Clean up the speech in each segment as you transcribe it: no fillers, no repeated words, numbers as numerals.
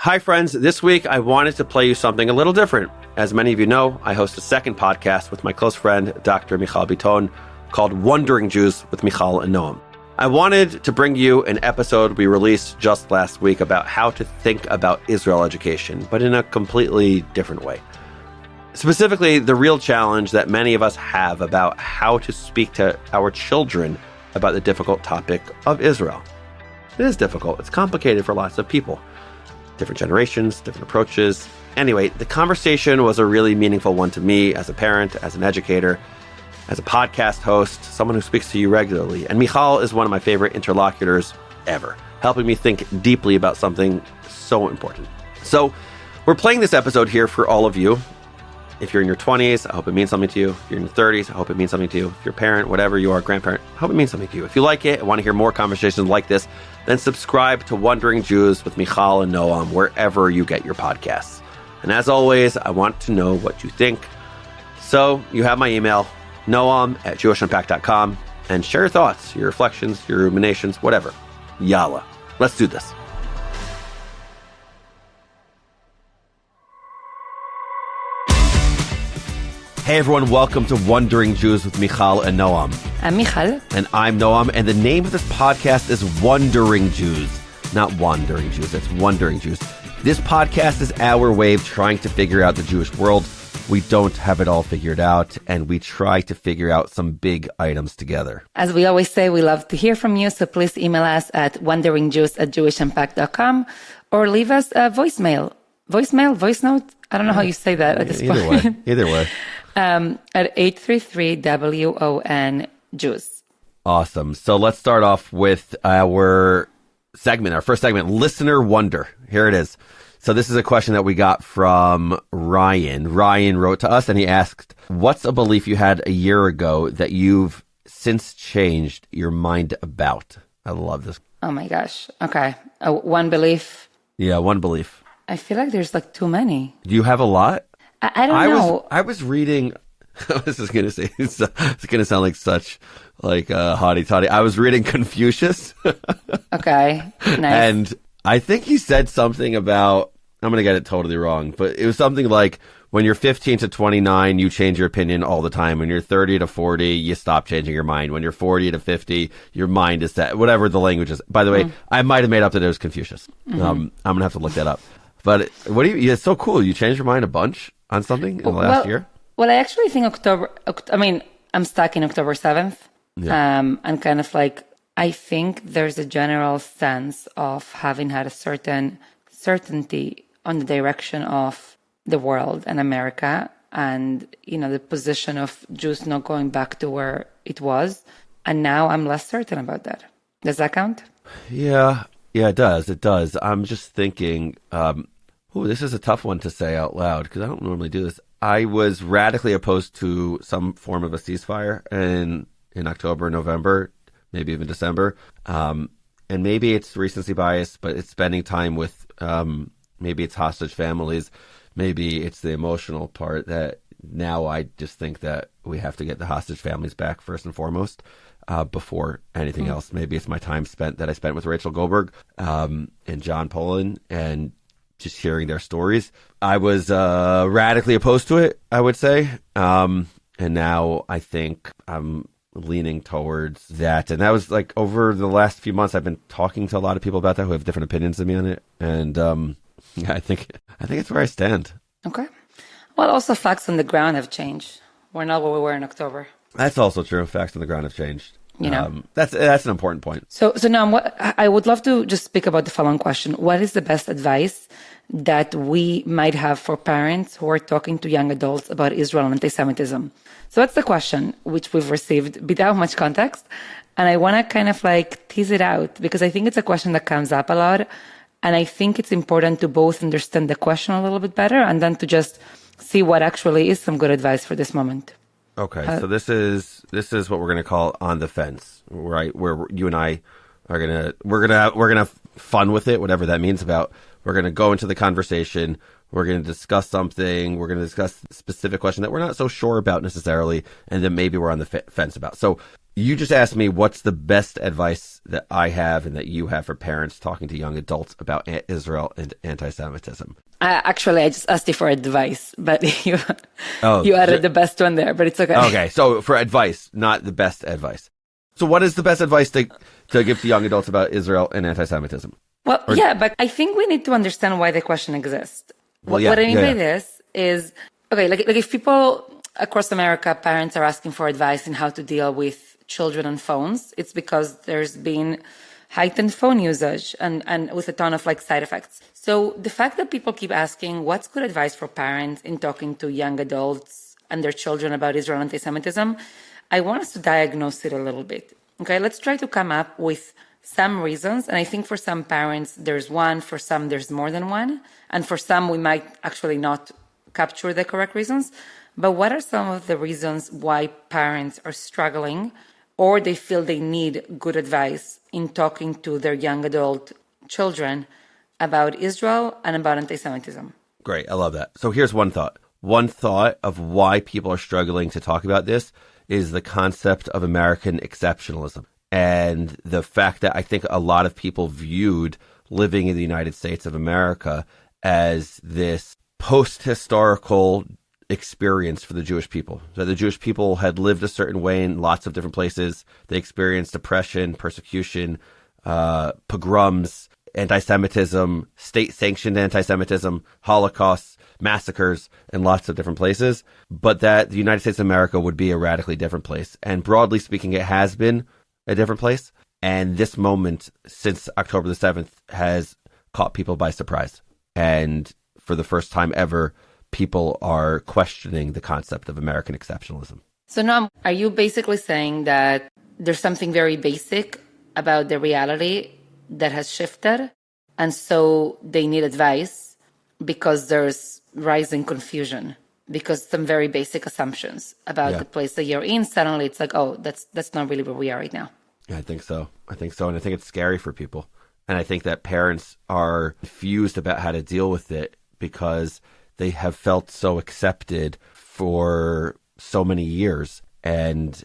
Hi, friends. This week, I wanted to play you something a little different. As many of you know, I host a second podcast with my close friend, Dr. Mijal Bitton, called Wondering Jews with Mijal and Noam. I wanted to bring you an episode we released just last week about how to think about Israel education, but in a completely different way. Specifically, the real challenge that many of us have about how to speak to our children about the difficult topic of Israel. It is difficult. It's complicated for lots of people. Different generations, different approaches. Anyway, the conversation was a really meaningful one to me as a parent, as an educator, as a podcast host, someone who speaks to you regularly. And Mijal is one of my favorite interlocutors ever, helping me think deeply about something so important. So we're playing this episode here for all of you. If you're in your 20s, I hope it means something to you. If you're in your 30s, I hope it means something to you. If you're a parent, whatever you are, grandparent, I hope it means something to you. If you like it and want to hear more conversations like this, then subscribe to Wondering Jews with Mijal and Noam wherever you get your podcasts. And as always, I want to know what you think. So you have my email, noam@jewishnunpacked.com, and share your thoughts, your reflections, your ruminations, whatever. Yalla. Let's do this. Hey everyone, welcome to Wondering Jews with Mijal and Noam. I'm Mijal. And I'm Noam, and the name of this podcast is Wondering Jews. Not Wandering Jews, it's Wondering Jews. This podcast is our way of trying to figure out the Jewish world. We don't have it all figured out, and we try to figure out some big items together. As we always say, we love to hear from you, so please email us at wonderingjews@jewishnunpacked.com or leave us a voicemail. Voicemail? Voice note? I don't know how you say that at this point. Either way. At 833-WON-Jews. Awesome. So let's start off with our first segment, Listener Wonder. Here it is. So this is a question that we got from Ryan. Ryan wrote to us and he asked, what's a belief you had a year ago that you've since changed your mind about? I love this. Oh my gosh. Okay. One belief. Yeah, one belief. I feel like there's like too many. Do you have a lot? I don't know. I was reading, this is going to say, it's going to sound like such like hotty toddy. I was reading Confucius. Okay, nice. And I think he said something about, I'm going to get it totally wrong, but it was something like when you're 15 to 29, you change your opinion all the time. When you're 30 to 40, you stop changing your mind. When you're 40 to 50, your mind is set, whatever the language is. By the way, I might have made up that it was Confucius. I'm going to have to look that up. But it's so cool. You changed your mind a bunch on something in the last year? Well, I actually think I'm stuck in October 7th. Yeah. And kind of like, I think there's a general sense of having had a certain certainty on the direction of the world and America and, the position of Jews not going back to where it was. And now I'm less certain about that. Does that count? Yeah, it does. It does. I'm just thinking, this is a tough one to say out loud because I don't normally do this. I was radically opposed to some form of a ceasefire in October, November, maybe even December. And maybe it's recency bias, but it's spending time with, maybe it's hostage families. Maybe it's the emotional part that now I just think that we have to get the hostage families back first and foremost before anything else. Maybe it's my time that I spent with Rachel Goldberg and John Poland and just hearing their stories. I was radically opposed to it, I would say. And now I think I'm leaning towards that. And that was like over the last few months, I've been talking to a lot of people about that who have different opinions than me on it. And I think it's where I stand. Okay. Well, also facts on the ground have changed. We're not where we were in October. That's also true. Facts on the ground have changed. That's an important point. So now I would love to just speak about the following question. What is the best advice that we might have for parents who are talking to young adults about Israel and antisemitism? So that's the question which we've received without much context. And I want to kind of like tease it out because I think it's a question that comes up a lot. And I think it's important to both understand the question a little bit better and then to just see what actually is some good advice for this moment. Okay, so this is what we're going to call on the fence, right? Where you and I are we're gonna have fun with it, whatever that means. We're going to go into the conversation. We're going to discuss something. We're going to discuss a specific question that we're not so sure about necessarily, and then maybe we're on the fence about. So You just asked me what's the best advice that I have and that you have for parents talking to young adults about Israel and anti-Semitism. Actually, I just asked you for advice, but you added the best one there, but it's okay. Okay, so for advice, not the best advice. So what is the best advice to give to young adults about Israel and anti-Semitism? Well, but I think we need to understand why the question exists. What I mean by this is, okay, like if people across America, parents are asking for advice on how to deal with children and phones, it's because there's been heightened phone usage and with a ton of like side effects. So the fact that people keep asking what's good advice for parents in talking to young adults and their children about Israel anti-Semitism, I want us to diagnose it a little bit. Okay, let's try to come up with some reasons. And I think for some parents, there's one, for some, there's more than one. And for some, we might actually not capture the correct reasons. But what are some of the reasons why parents are struggling or they feel they need good advice in talking to their young adult children about Israel and about anti-Semitism? Great. I love that. So here's one thought. One thought of why people are struggling to talk about this is the concept of American exceptionalism and the fact that I think a lot of people viewed living in the United States of America as this post-historical experience for the Jewish people. So the Jewish people had lived a certain way in lots of different places. They experienced oppression, persecution, pogroms, anti-Semitism, state-sanctioned anti-Semitism, Holocausts, massacres in lots of different places, but that the United States of America would be a radically different place. And broadly speaking, it has been a different place. And this moment since October the 7th has caught people by surprise. And for the first time ever, people are questioning the concept of American exceptionalism. So Noam, are you basically saying that there's something very basic about the reality that has shifted, and so they need advice because there's rising confusion, because some very basic assumptions about the place that you're in, suddenly it's like, oh, that's not really where we are right now? Yeah, I think so. And I think it's scary for people. And I think that parents are confused about how to deal with it because they have felt so accepted for so many years. And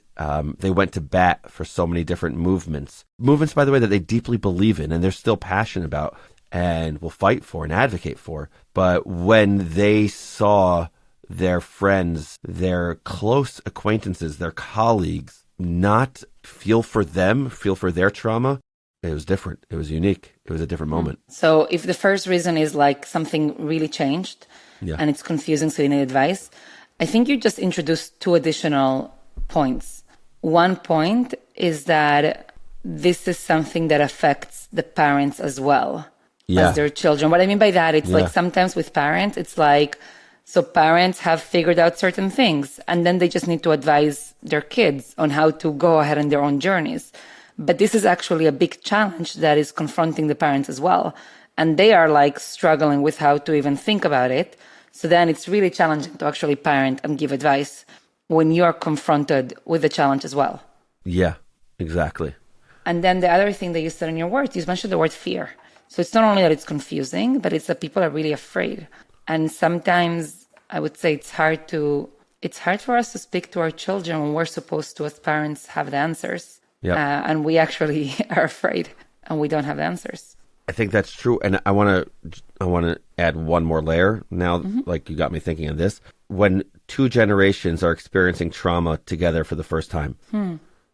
they went to bat for so many different movements. Movements, by the way, that they deeply believe in and they're still passionate about and will fight for and advocate for. But when they saw their friends, their close acquaintances, their colleagues not feel for them, feel for their trauma, it was different. It was unique. It was a different moment. So if the first reason is like something really changed and it's confusing, so you need advice, I think you just introduced two additional points. One point is that this is something that affects the parents as well as their children. What I mean by that, it's like sometimes with parents, it's like, so parents have figured out certain things and then they just need to advise their kids on how to go ahead on their own journeys. But this is actually a big challenge that is confronting the parents as well. And they are like struggling with how to even think about it. So then it's really challenging to actually parent and give advice when you're confronted with the challenge as well. Yeah, exactly. And then the other thing that you said in your words, you mentioned the word fear. So it's not only that it's confusing, but it's that people are really afraid. And sometimes I would say it's hard for us to speak to our children when we're supposed to, as parents, have the answers. And we actually are afraid and we don't have the answers. I think that's true. And I want to add one more layer now, like you got me thinking of this. When two generations are experiencing trauma together for the first time.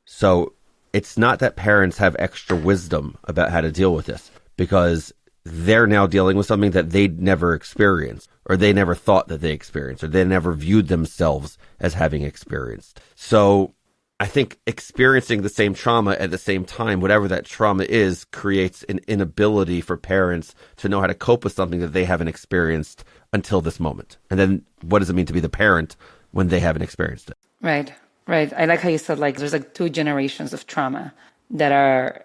So it's not that parents have extra wisdom about how to deal with this because they're now dealing with something that they'd never experienced or they never thought that they experienced or they never viewed themselves as having experienced. So I think experiencing the same trauma at the same time, whatever that trauma is, creates an inability for parents to know how to cope with something that they haven't experienced until this moment. And then what does it mean to be the parent when they haven't experienced it? Right. I like how you said, like, there's like two generations of trauma that are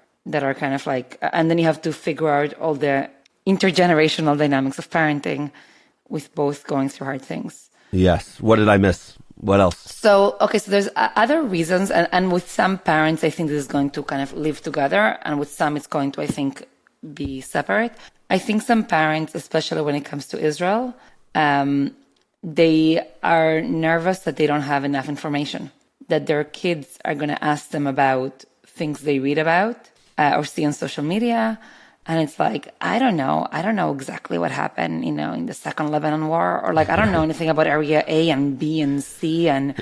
kind of like, and then you have to figure out all the intergenerational dynamics of parenting with both going through hard things. Yes. What did I miss? What else? So there's other reasons. And with some parents, I think this is going to kind of live together. And with some, it's going to, I think, be separate. I think some parents, especially when it comes to Israel, they are nervous that they don't have enough information that their kids are going to ask them about things they read about or see on social media. And it's like, I don't know exactly what happened, in the Second Lebanon War, or like, I don't know anything about Area A and B and C and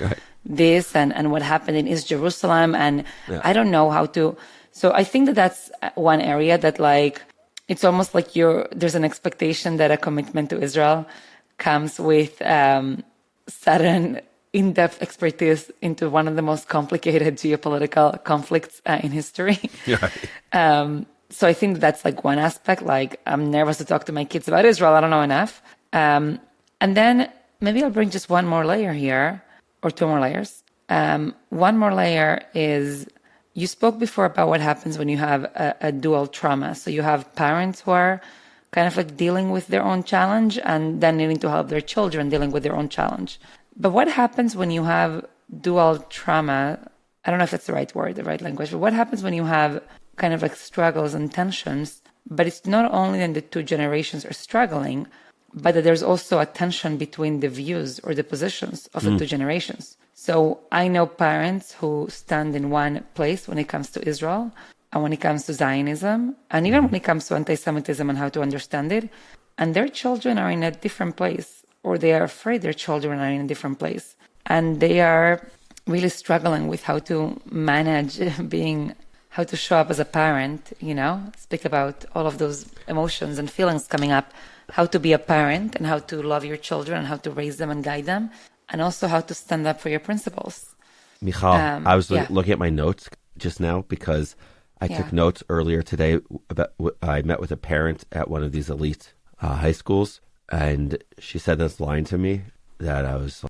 this and what happened in East Jerusalem. And I don't know how to. So I think that that's one area that like, it's almost like there's an expectation that a commitment to Israel comes with sudden in-depth expertise into one of the most complicated geopolitical conflicts in history. So I think that's like one aspect, like I'm nervous to talk to my kids about Israel. I don't know enough. And then maybe I'll bring just one more layer here, or two more layers. One more layer is, you spoke before about what happens when you have a dual trauma. So you have parents who are kind of like dealing with their own challenge and then needing to help their children dealing with their own challenge. But what happens when you have dual trauma? I don't know if that's the right word, the right language, but what happens when you have kind of like struggles and tensions, but it's not only that the two generations are struggling, but that there's also a tension between the views or the positions of the two generations. So I know parents who stand in one place when it comes to Israel and when it comes to Zionism, and even when it comes to anti-Semitism and how to understand it, and their children are in a different place, or they are afraid their children are in a different place. And they are really struggling with how to manage how to show up as a parent, speak about all of those emotions and feelings coming up, how to be a parent and how to love your children and how to raise them and guide them, and also how to stand up for your principles. Mijal, I was looking at my notes just now because I took notes earlier today about, I met with a parent at one of these elite high schools, and she said this line to me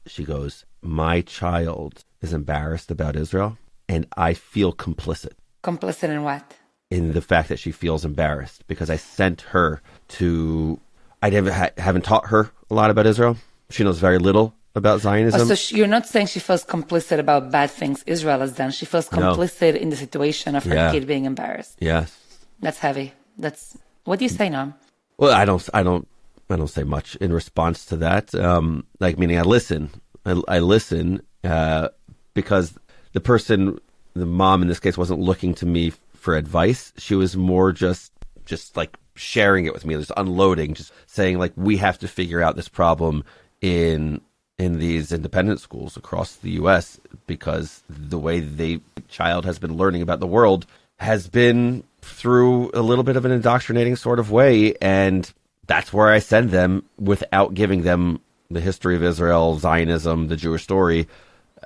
she goes, my child is embarrassed about Israel and I feel complicit. Complicit in what? In the fact that she feels embarrassed because I sent her I haven't taught her a lot about Israel. She knows very little about Zionism. So you're not saying she feels complicit about bad things Israel has done. She feels complicit in the situation of her kid being embarrassed. Yes. That's heavy. What do you say, Noam? Well, I don't say much in response to that. Meaning I listen. I listen because the mom in this case wasn't looking to me for advice. She was more just like sharing it with me, just unloading, just saying like, we have to figure out this problem in these independent schools across the U.S. because the way the child has been learning about the world has been through a little bit of an indoctrinating sort of way. And that's where I send them without giving them the history of Israel, Zionism, the Jewish story,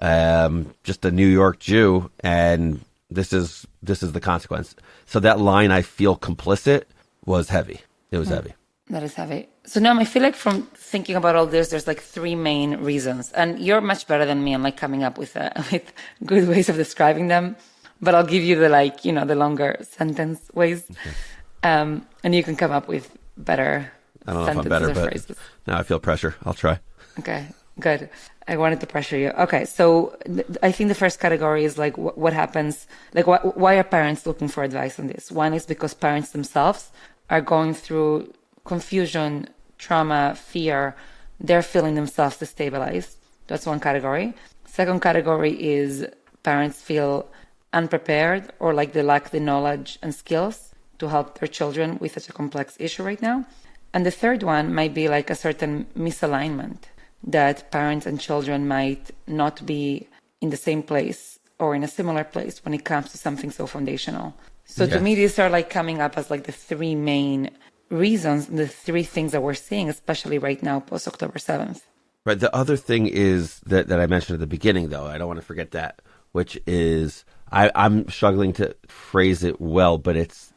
just a New York Jew. And this is the consequence. So that line, I feel complicit, was heavy. It was heavy. That is heavy. So now I feel like from thinking about all this, there's like three main reasons. And you're much better than me on like coming up with good ways of describing them. But I'll give you the the longer sentence ways. Okay. And you can come up with better I don't know if I'm better, but phrases. Now I feel pressure. I'll try. Okay, good. I wanted to pressure you. Okay, so I think the first category is like what happens, like why are parents looking for advice on this? One is because parents themselves are going through confusion, trauma, fear. They're feeling themselves destabilized. That's one category. Second category is parents feel unprepared or like they lack the knowledge and skills to help their children with such a complex issue right now. And the third one might be like a certain misalignment, that parents and children might not be in the same place or in a similar place when it comes to something so foundational. So to me, these are like coming up as like the three main reasons, the three things that we're seeing, especially right now, post October 7th. Right. The other thing is that I mentioned at the beginning, though, I don't want to forget that, which is I'm struggling to phrase it well, but it's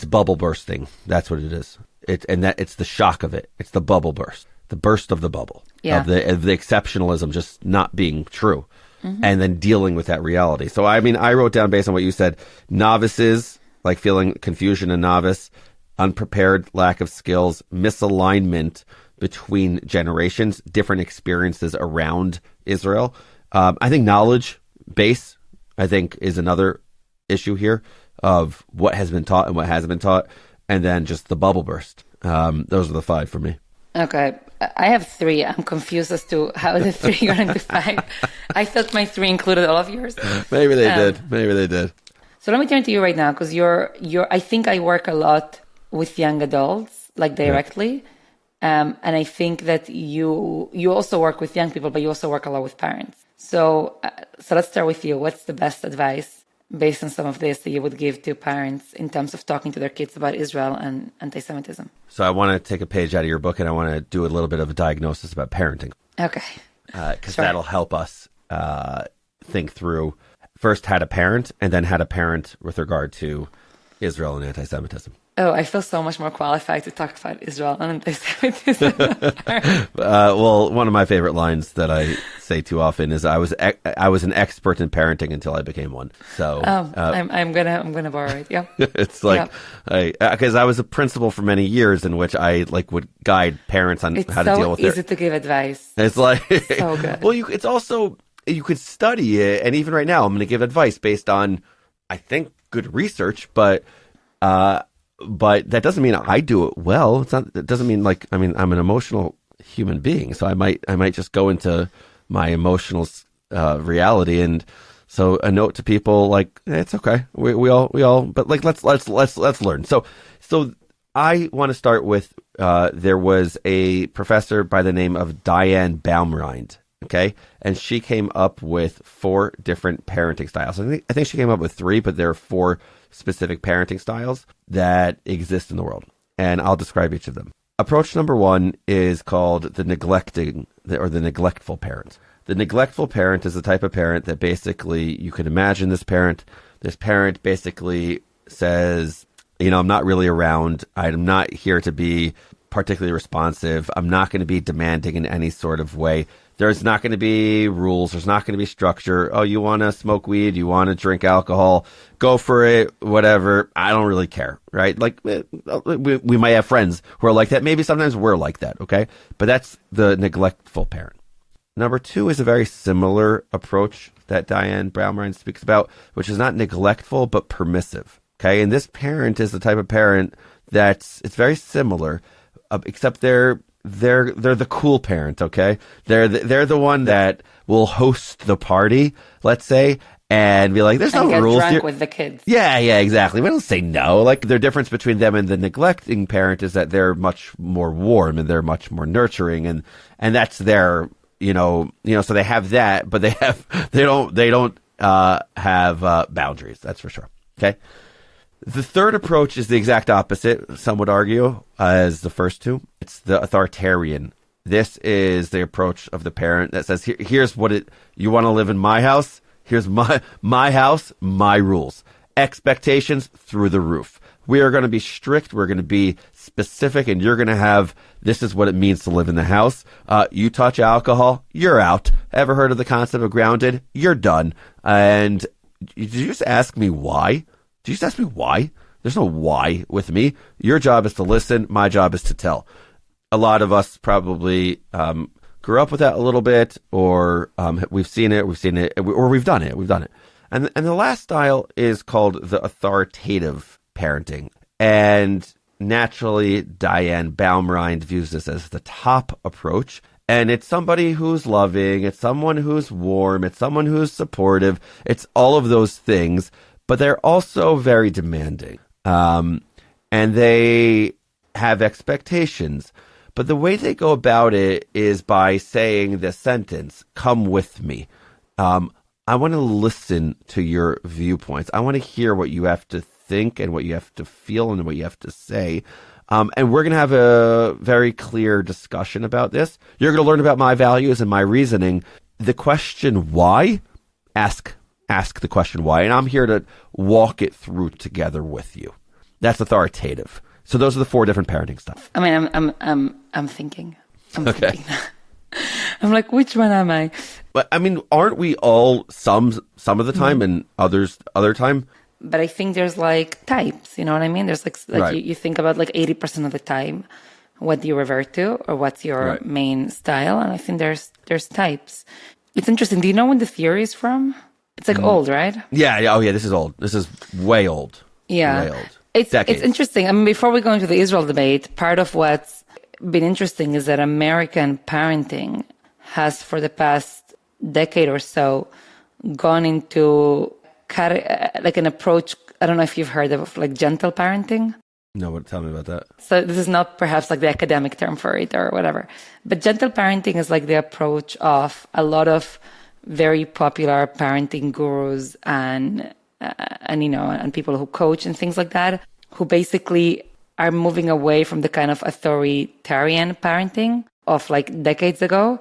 bubble bursting. That's what it is. It's the shock of it. It's the bubble burst, the burst of the bubble, of the exceptionalism just not being true, and then dealing with that reality. So, I mean, I wrote down based on what you said, novices, like feeling confusion and novice, unprepared, lack of skills, misalignment between generations, different experiences around Israel. I think knowledge base, is another issue here of what has been taught and what hasn't been taught. And then just the bubble burst. Those are the five for me. Okay. I have three. I'm confused as to how the three got into five. I thought my three included all of yours. Maybe they did. Maybe they did. So let me turn to you right now, because I think I work a lot with young adults, like directly. And I think that you also work with young people, but you also work a lot with parents. So let's start with you. What's the best advice based on some of this that you would give to parents in terms of talking to their kids about Israel and anti-Semitism? So I want to take a page out of your book, and I want to do a little bit of a diagnosis about parenting. Okay. Because that'll help us think through first how to parent, and then how to parent with regard to Israel and anti-Semitism. Oh, I feel so much more qualified to talk about Israel and anti-Semitism. Well, one of my favorite lines that I say too often is I was an expert in parenting until I became one. So I'm gonna borrow it. Yeah, it's like because I was a principal for many years, in which I would guide parents on how to deal with it. It's so easy to give advice. It's like so good. Well, it's also you could study it, and even right now, I'm going to give advice based on I think good research, but that doesn't mean I do it well. It doesn't mean I'm an emotional human being, so I might just go into my emotional reality. And so a note to people it's okay. We all but let's learn. So I want to start with there was a professor by the name of Diane Baumrind. Okay, and she came up with 4 different parenting styles. I think she came up with 3, but there are 4 specific parenting styles that exist in the world, and I'll describe each of them. Approach number 1 is called the neglectful parent. The neglectful parent is the type of parent that basically you can imagine this parent basically says, I'm not really around. I'm not here to be particularly responsive. I'm not going to be demanding in any sort of way. There's not going to be rules. There's not going to be structure. Oh, you want to smoke weed? You want to drink alcohol? Go for it. Whatever. I don't really care, right? We might have friends who are like that. Maybe sometimes we're like that, okay? But that's the neglectful parent. Number 2 is a very similar approach that Diane Baumrind speaks about, which is not neglectful, but permissive, okay? And this parent is the type of parent it's very similar, except they're the cool parent, okay? They're the one that will host the party, let's say, and be like, "There's no rules." Drunk with the kids. Yeah, exactly. We don't say no. The difference between them and the neglecting parent is that they're much more warm and they're much more nurturing, and that's their, so they have that, but they don't have boundaries. That's for sure. Okay. The third approach is the exact opposite, some would argue, as the first 2. It's the authoritarian. This is the approach of the parent that says, here's what you want to live in my house? Here's my house, my rules. Expectations through the roof. We are going to be strict. We're going to be specific, and you're going to have, this is what it means to live in the house. You touch alcohol, you're out. Ever heard of the concept of grounded? You're done. And did you just ask me why? Did you just ask me why? There's no why with me. Your job is to listen. My job is to tell. A lot of us probably grew up with that a little bit, or we've seen it, or we've done it. And the last style is called the authoritative parenting. And naturally, Diane Baumrind views this as the top approach. And it's somebody who's loving. It's someone who's warm. It's someone who's supportive. It's all of those things. But they're also very demanding, and they have expectations. But the way they go about it is by saying the sentence, "Come with me." I want to listen to your viewpoints. I want to hear what you have to think and what you have to feel and what you have to say. And we're going to have a very clear discussion about this. You're going to learn about my values and my reasoning. The question why, ask the question why, and I'm here to walk it through together with you. That's authoritative. So those are the 4 different parenting styles. I mean, I'm thinking. Okay. I'm like, which one am I? But I mean, aren't we all some of the time and other time? But I think there's types. You know what I mean? There's Right. you think about 80% of the time, what do you revert to, or what's your main style? And I think there's types. It's interesting. Do you know when the theory is from? It's old, right? Yeah. Oh, yeah. This is old. This is way old. Yeah. Way old. It's interesting. I mean, before we go into the Israel debate, part of what's been interesting is that American parenting has, for the past decade or so, gone into like an approach. I don't know if you've heard of like gentle parenting. No, but tell me about that. So this is not perhaps like the academic term for it or whatever, but gentle parenting is like the approach of a lot of very popular parenting gurus and people who coach and things like that, who basically are moving away from the kind of authoritarian parenting of like decades ago.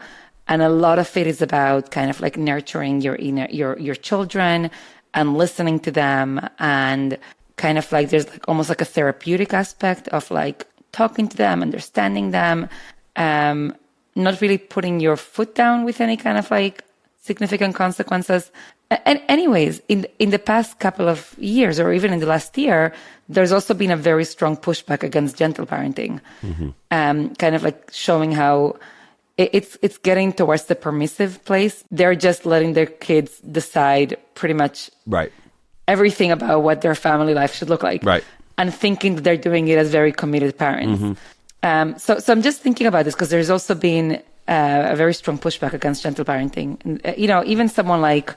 And a lot of it is about kind of like nurturing your children and listening to them, and kind of like there's like almost like a therapeutic aspect of like talking to them, understanding them, not really putting your foot down with any kind of like significant consequences. And anyways, in the past couple of years, or even in the last year, there's also been a very strong pushback against gentle parenting, kind of like showing how it's getting towards the permissive place. They're just letting their kids decide pretty much everything about what their family life should look like, and thinking that they're doing it as very committed parents. So I'm just thinking about this because there's also been a very strong pushback against gentle parenting. And, even someone like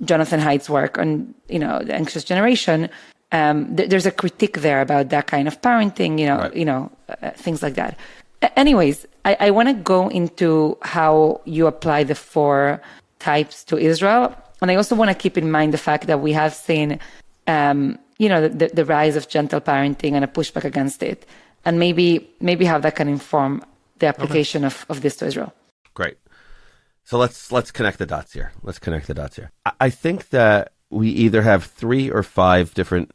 Jonathan Haidt's work on, the anxious generation, there's a critique there about that kind of parenting, things like that. Anyways, I want to go into how you apply the 4 types to Israel. And I also want to keep in mind the fact that we have seen, the rise of gentle parenting and a pushback against it. And maybe how that can inform the application of this to Israel. Great. So let's connect the dots here. I think that we either have 3 or 5 different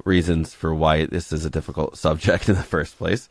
reasons for why this is a difficult subject in the first place.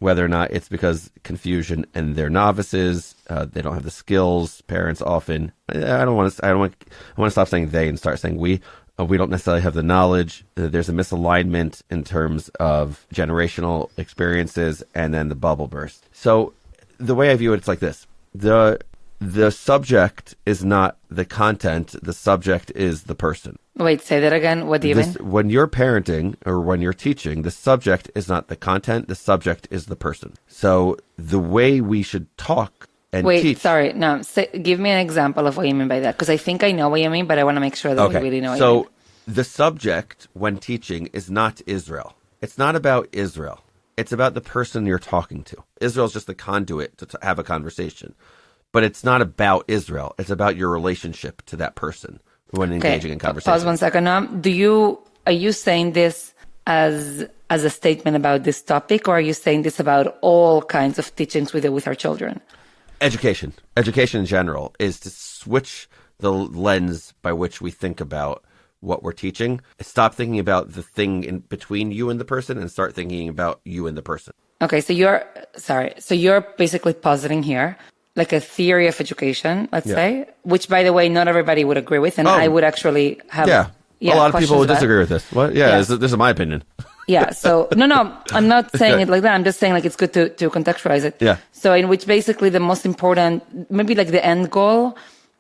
Whether or not it's because confusion and they're novices, they don't have the skills. Parents often, I want to stop saying they and start saying we. We don't necessarily have the knowledge. There's a misalignment in terms of generational experiences, and then the bubble burst. So the way I view it, it's like this: the subject is not the content. The subject is the person. Wait, say that again. What do you mean? When you're parenting or when you're teaching, the subject is not the content. The subject is the person. So the way we should talk and teach. Wait, sorry. No, give me an example of what you mean by that, because I think I know what you mean, but I want to make sure that we really know what you mean. So the subject when teaching is not Israel. It's not about Israel. It's about the person you're talking to. Israel's just the conduit to have a conversation. But it's not about Israel. It's about your relationship to that person when engaging in conversation. Pause 1 second. Noam, are you saying this as a statement about this topic, or are you saying this about all kinds of teachings we do with our children? Education in general is to switch the lens by which we think about what we're teaching. Stop thinking about the thing in between you and the person and start thinking about you and the person. Okay, so you're basically positing here like a theory of education, let's say, which, by the way, not everybody would agree with, and I would actually have a lot of people would disagree with this. What? This is my opinion. So no, I'm not saying it like that. I'm just saying like it's good to contextualize it. So in which basically the most important, maybe like the end goal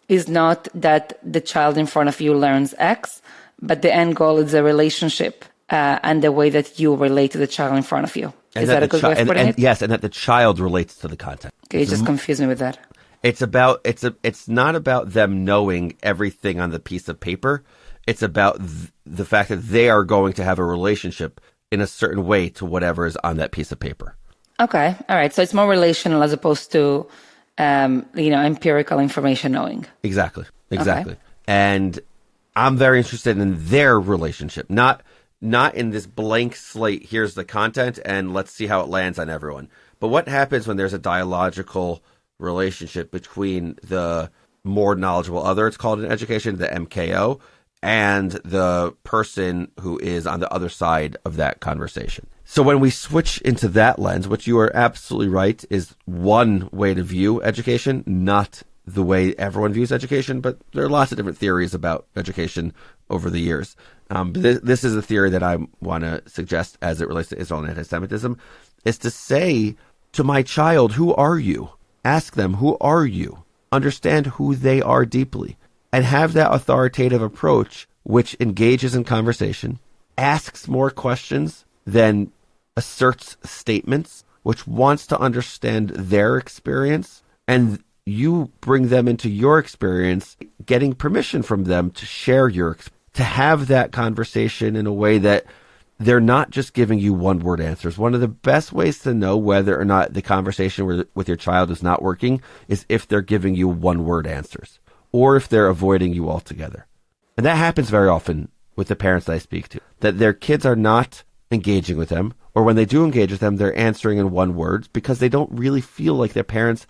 is not that the child in front of you learns X, but the end goal is the relationship and the way that you relate to the child in front of you. And is that a good way of putting it? Yes, and that the child relates to the content. Okay, you just confused me with that. It's not about them knowing everything on the piece of paper. It's about the fact that they are going to have a relationship in a certain way to whatever is on that piece of paper. Okay, all right. So it's more relational as opposed to, empirical information knowing. Exactly. Okay. And I'm very interested in their relationship, not in this blank slate. Here's the content, and let's see how it lands on everyone. But what happens when there's a dialogical relationship between the more knowledgeable other, it's called in education, the MKO, and the person who is on the other side of that conversation. So when we switch into that lens, which you are absolutely right, is one way to view education, not the way everyone views education, but there are lots of different theories about education over the years. This is a theory that I want to suggest as it relates to Israel and antisemitism, is to say to my child, who are you? Ask them, who are you? Understand who they are deeply. And have that authoritative approach, which engages in conversation, asks more questions than asserts statements, which wants to understand their experience, and you bring them into your experience, getting permission from them to share to have that conversation in a way that they're not just giving you one-word answers. One of the best ways to know whether or not the conversation with your child is not working is if they're giving you one-word answers or if they're avoiding you altogether. And that happens very often with the parents that I speak to, that their kids are not engaging with them, or when they do engage with them, they're answering in one word because they don't really feel like their parents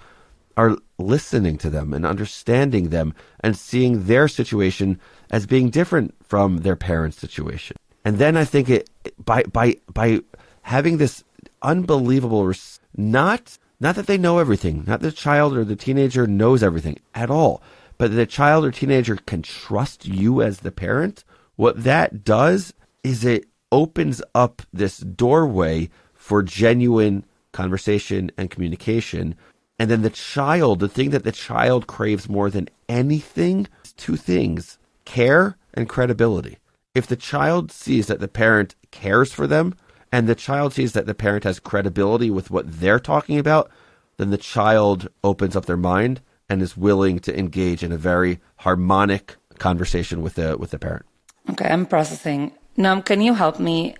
are listening to them and understanding them and seeing their situation as being different from their parents' situation. And then I think by having this unbelievable, not that they know everything, not the child or the teenager knows everything at all, but the child or teenager can trust you as the parent, what that does is it opens up this doorway for genuine conversation and communication. And then the thing that the child craves more than anything is two things: care and credibility. If the child sees that the parent cares for them and the child sees that the parent has credibility with what they're talking about, then the child opens up their mind and is willing to engage in a very harmonic conversation with the parent. Okay, I'm processing. Noam, can you help me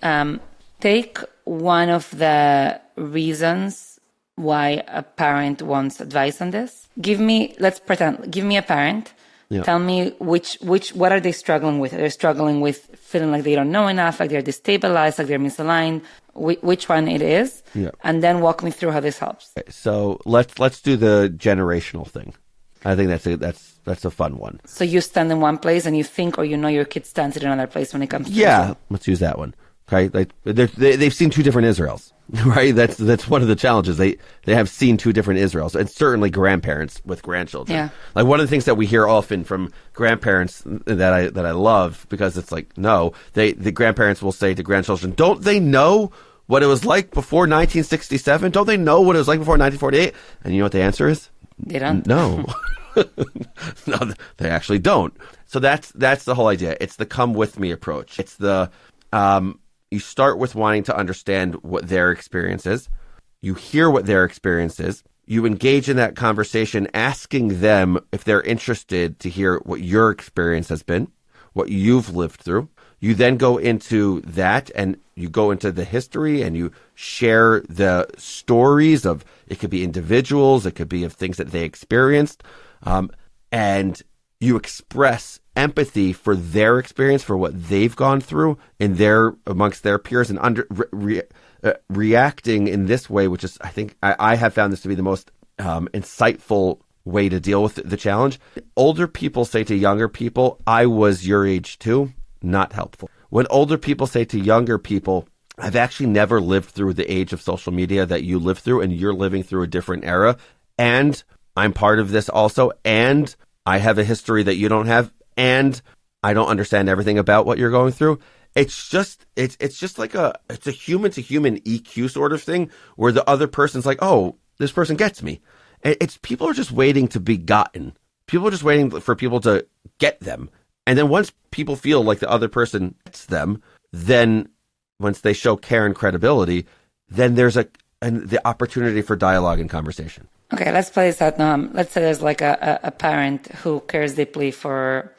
take one of the reasons why a parent wants advice on this? Give me a parent. Yeah. Tell me what are they struggling with? Are they struggling with feeling like they don't know enough, like they're destabilized, like they're misaligned? Which one it is? Yeah. And then walk me through how this helps. Okay, so let's do the generational thing. I think that's a fun one. So you stand in one place and you think or you know your kid stands in another place when it comes to Israel. Let's use that one. Okay, they've seen two different Israels, right? That's one of the challenges. They have seen two different Israels, and certainly grandparents with grandchildren. Yeah. Like one of the things that we hear often from grandparents that I love, because it's like, no, the grandparents will say to grandchildren, don't they know what it was like before 1967? Don't they know what it was like before 1948? And you know what the answer is? They don't. No. No, they actually don't. So that's the whole idea. It's the come with me approach. It's the you start with wanting to understand what their experience is. You hear what their experience is. You engage in that conversation, asking them if they're interested to hear what your experience has been, what you've lived through. You then go into that and you go into the history and you share the stories of, it could be individuals, it could be of things that they experienced. And you express empathy for their experience, for what they've gone through amongst their peers, and reacting in this way, which is, I think, I have found this to be the most insightful way to deal with the challenge. Older people say to younger people, I was your age too, not helpful. When older people say to younger people, I've actually never lived through the age of social media that you lived through, and you're living through a different era, and I'm part of this also, and I have a history that you don't have, and I don't understand everything about what you're going through. It's just like it's a human to human EQ sort of thing, where the other person's like, oh, this person gets me. It's people are just waiting to be gotten. People are just waiting for people to get them. And then once people feel like the other person gets them, then once they show care and credibility, then there's the opportunity for dialogue and conversation. Okay, let's play this out now. Let's say there's like a parent who cares deeply for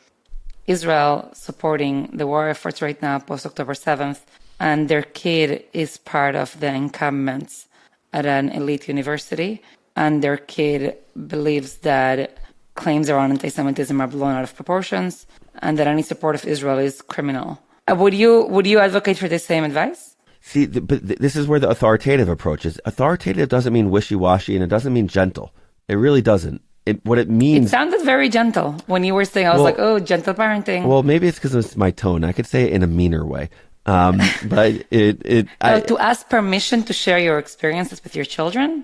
Israel, supporting the war efforts right now, post-October 7th, and their kid is part of the incumbents at an elite university, and their kid believes that claims around anti-Semitism are blown out of proportions, and that any support of Israel is criminal. Would you advocate for the same advice? See, but this is where the authoritative approach is. Authoritative doesn't mean wishy-washy, and it doesn't mean gentle. It really doesn't. What it means... It sounded very gentle when you were saying, I was like, oh, gentle parenting. Well, maybe it's because it's my tone. I could say it in a meaner way. But to ask permission to share your experiences with your children?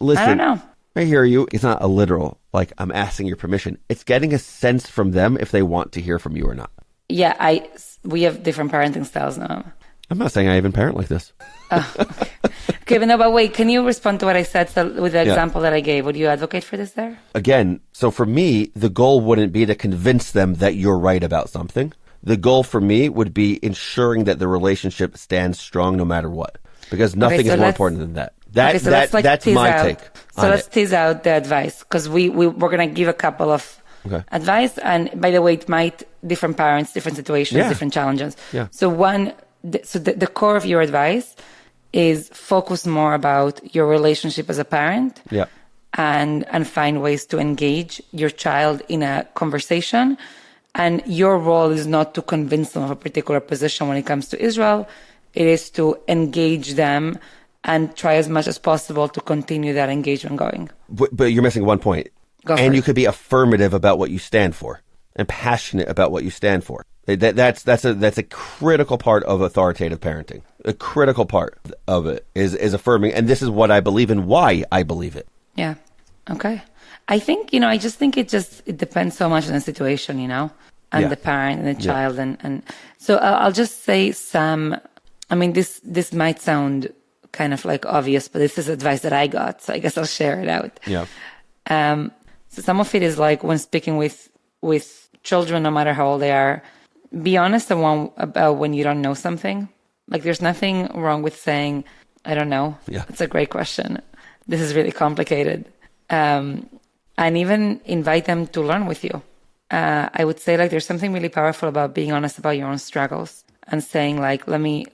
Listen, I don't know. I hear you. It's not a literal, like, I'm asking your permission. It's getting a sense from them if they want to hear from you or not. Yeah, we have different parenting styles now. I'm not saying I even parent like this. Oh, okay, but wait, can you respond to what I said with the example that I gave? Would you advocate for this there? Again, so for me, the goal wouldn't be to convince them that you're right about something. The goal for me would be ensuring that the relationship stands strong no matter what. Because nothing is more important than that. That's my take. So let's tease out the advice, because we're going to give a couple of advice. And by the way, it might, different parents, different situations, different challenges. Yeah. So the core of your advice is focus more about your relationship as a parent. Yeah. And find ways to engage your child in a conversation. And your role is not to convince them of a particular position when it comes to Israel. It is to engage them and try as much as possible to continue that engagement going. But you're missing one point. And you could be affirmative about what you stand for and passionate about what you stand for. That's a critical part of authoritative parenting. A critical part of it is affirming. And this is what I believe and why I believe it. Yeah. Okay. I think, I just think it depends so much on the situation, and the parent and the child. And so I'll just say this might sound kind of like obvious, but this is advice that I got. So I guess I'll share it out. Yeah. So some of it is like when speaking with children, no matter how old they are, be honest about when you don't know something. Like there's nothing wrong with saying, I don't know. Yeah. That's a great question. This is really complicated. And even invite them to learn with you. I would say there's something really powerful about being honest about your own struggles and saying let me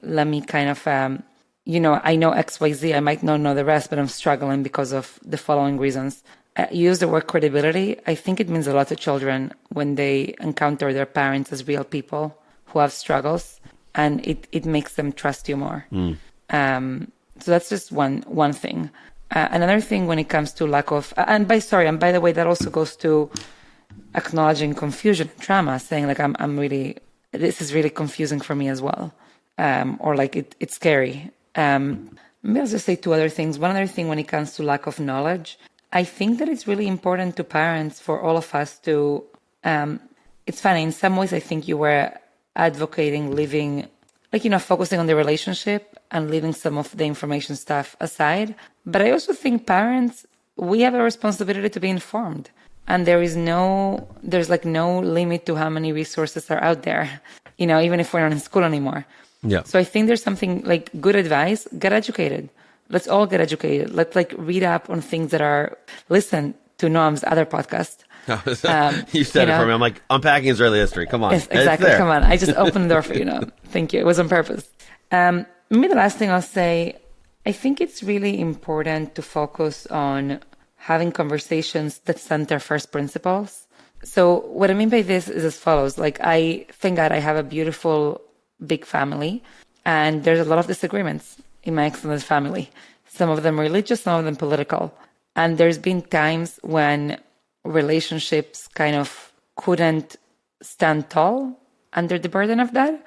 kind of, I know XYZ, I might not know the rest, but I'm struggling because of the following reasons. Use the word credibility. I think it means a lot to children when they encounter their parents as real people who have struggles, and it makes them trust you more. So that's just one thing. Another thing when it comes to lack of, and by the way, that also goes to acknowledging confusion, trauma, saying this is really confusing for me as well. Or it's scary. Maybe I'll just say two other things. One other thing when it comes to lack of knowledge, I think that it's really important to parents, for all of us to, it's funny, in some ways I think you were advocating living, focusing on the relationship and leaving some of the information stuff aside. But I also think parents, we have a responsibility to be informed. And there's no limit to how many resources are out there, even if we're not in school anymore. Yeah. So I think there's something good advice, get educated. Let's all get educated. Let's read up on things that are, listen to Noam's other podcast. You said it for me. I'm like, unpacking Israeli history. Come on. Yes, exactly. Come on. I just opened the door for you, Noam. Thank you. It was on purpose. Maybe the last thing I'll say, I think it's really important to focus on having conversations that center first principles. So what I mean by this is as follows. Thank God I have a beautiful, big family, and there's a lot of disagreements in my extended family. Some of them religious, some of them political. And there's been times when relationships kind of couldn't stand tall under the burden of that.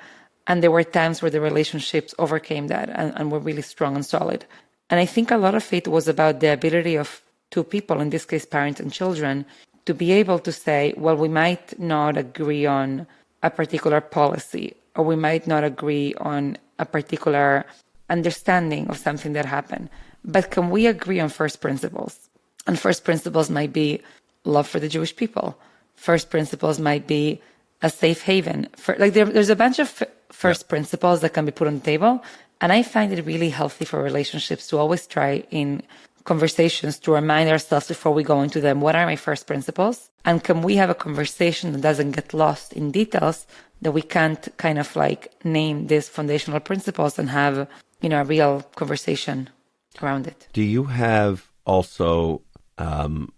And there were times where the relationships overcame that and were really strong and solid. And I think a lot of it was about the ability of two people, in this case parents and children, to be able to say, well, we might not agree on a particular policy, or we might not agree on a particular understanding of something that happened. But can we agree on first principles? And first principles might be love for the Jewish people. First principles might be a safe haven. There's a bunch of first principles that can be put on the table. And I find it really healthy for relationships to always try in conversations to remind ourselves before we go into them, what are my first principles? And can we have a conversation that doesn't get lost in details, that we can't kind of name these foundational principles and have, a real conversation around it. Do you have also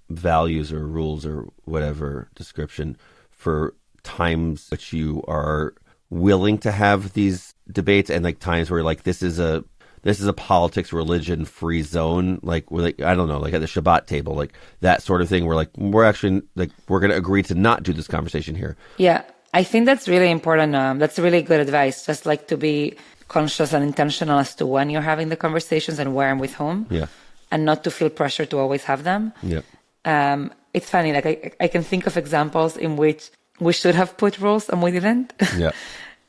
values or rules or whatever description for times which you are willing to have these debates, and times where this is a politics, religion free zone, I don't know, at the Shabbat table, that sort of thing, where we're actually we're going to agree to not do this conversation here? Yeah, I think that's really important. That's really good advice. Just to be conscious and intentional as to when you're having the conversations and where and with whom. Yeah. And not to feel pressure to always have them. Yeah. It's funny, I can think of examples in which we should have put rules and we didn't. Yeah.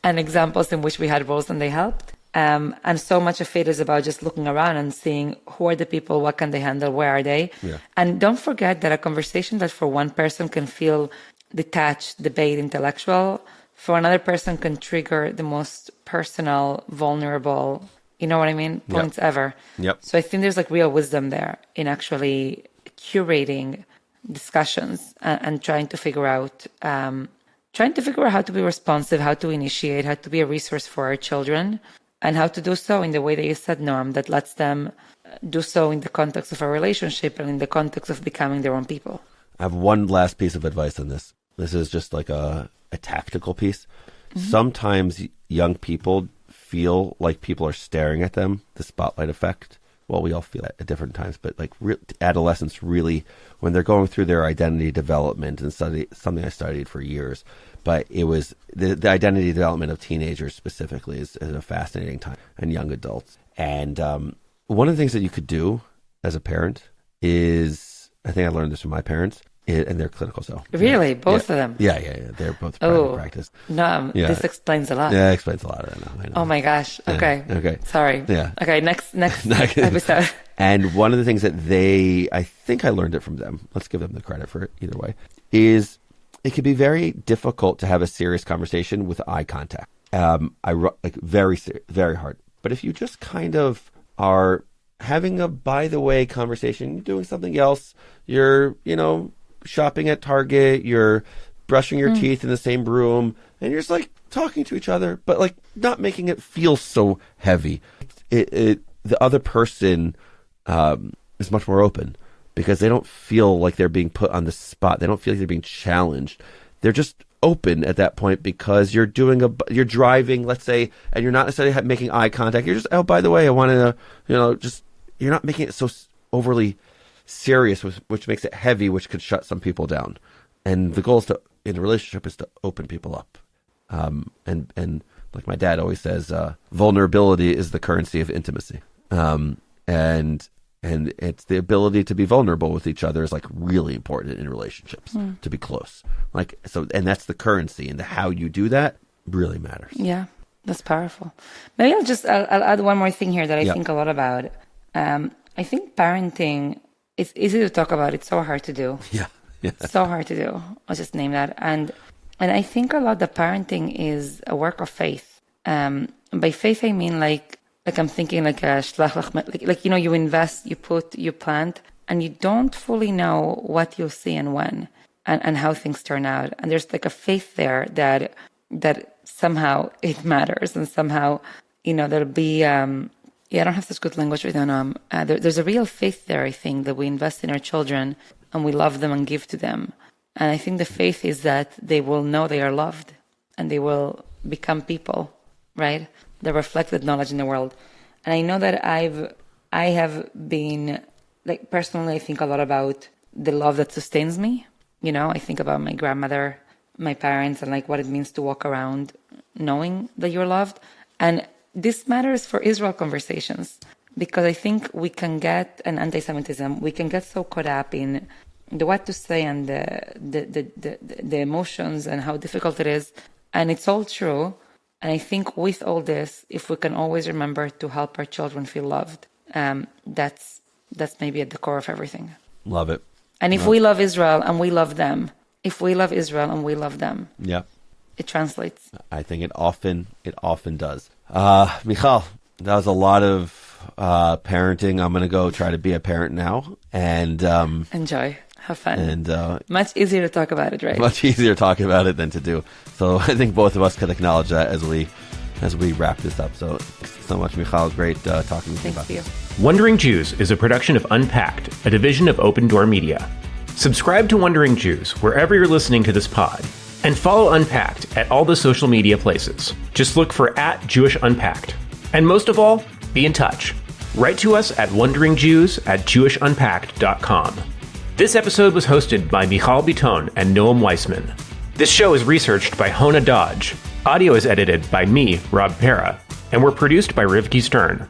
And examples in which we had rules and they helped. And so much of it is about just looking around and seeing who are the people, what can they handle, where are they? Yeah. And don't forget that a conversation that for one person can feel detached, debate, intellectual, for another person can trigger the most personal, vulnerable you know what I mean? Points ever. Yep. So I think there's like real wisdom there in actually curating discussions and trying to figure out how to be responsive, how to initiate, how to be a resource for our children, and how to do so in the way that you said, Noam, that lets them do so in the context of a relationship and in the context of becoming their own people. I have one last piece of advice on this. This is just like a tactical piece. Sometimes young people feel like people are staring at them, the spotlight effect. Well, we all feel that at different times, but like adolescents really, when they're going through their identity development, and something I studied for years, but it was the identity development of teenagers specifically is a fascinating time, and young adults. And one of the things that you could do as a parent is, I think I learned this from my parents, and they're clinical. So really, both of them. Yeah. They're both private practice. No, this explains a lot. Yeah, it explains a lot. I know. Oh my gosh. Okay. Yeah. Okay. Sorry. Yeah. Okay. Next episode. And one of the things that I think I learned it from them. Let's give them the credit for it either way. Is it can be very difficult to have a serious conversation with eye contact. Very hard. But if you just kind of are having a by the way conversation, you're doing something else, you're shopping at Target, you're brushing your teeth in the same room, and you're just like talking to each other, but like not making it feel so heavy. The other person is much more open because they don't feel like they're being put on the spot. They don't feel like they're being challenged. They're just open at that point because you're you're driving, let's say, and you're not necessarily making eye contact. You're just, oh, by the way, I wanted to, you're not making it so overly serious, which makes it heavy, which could shut some people down. And the goal in a relationship is to open people up. And like my dad always says, vulnerability is the currency of intimacy. And it's the ability to be vulnerable with each other is like really important in relationships, to be close. And that's the currency, and how you do that really matters. Yeah, that's powerful. Maybe I'll add one more thing here that I think a lot about. I think parenting, it's easy to talk about. It's so hard to do. Yeah. So hard to do. I'll just name that. And I think a lot that parenting is a work of faith. By faith, I mean like I'm thinking like a you invest, you put, you plant, and you don't fully know what you'll see and when, and how things turn out. And there's like a faith there that somehow it matters, and somehow, there'll be, I don't have such good language right now. There's a real faith there, I think, that we invest in our children and we love them and give to them. And I think the faith is that they will know they are loved and they will become people, right? That reflect that knowledge in the world. And I know that I have been, like, personally, I think a lot about the love that sustains me. I think about my grandmother, my parents, and like what it means to walk around knowing that you're loved. And this matters for Israel conversations, because I think we can get an anti-Semitism. We can get so caught up in the what to say and the emotions and how difficult it is. And it's all true. And I think with all this, if we can always remember to help our children feel loved, that's maybe at the core of everything. Love it. And if we love Israel and we love them, yeah, it translates. I think it often does. Mijal, that was a lot of parenting. I'm going to go try to be a parent now and enjoy. Have fun. And much easier to talk about it, right? Much easier talking about it than to do. So I think both of us can acknowledge that as we wrap this up. So thanks so much, Mijal. Great talking to you about this. Wandering Jews is a production of Unpacked, a division of OpenDor Media. Subscribe to Wandering Jews wherever you're listening to this pod, and follow Unpacked at all the social media places. Just look for @JewishUnpacked. And most of all, be in touch. Write to us at wonderingjews@JewishUnpacked.com. This episode was hosted by Mijal Bitton and Noam Weissman. This show is researched by Hona Dodge. Audio is edited by me, Rob Pera, and we're produced by Rivki Stern.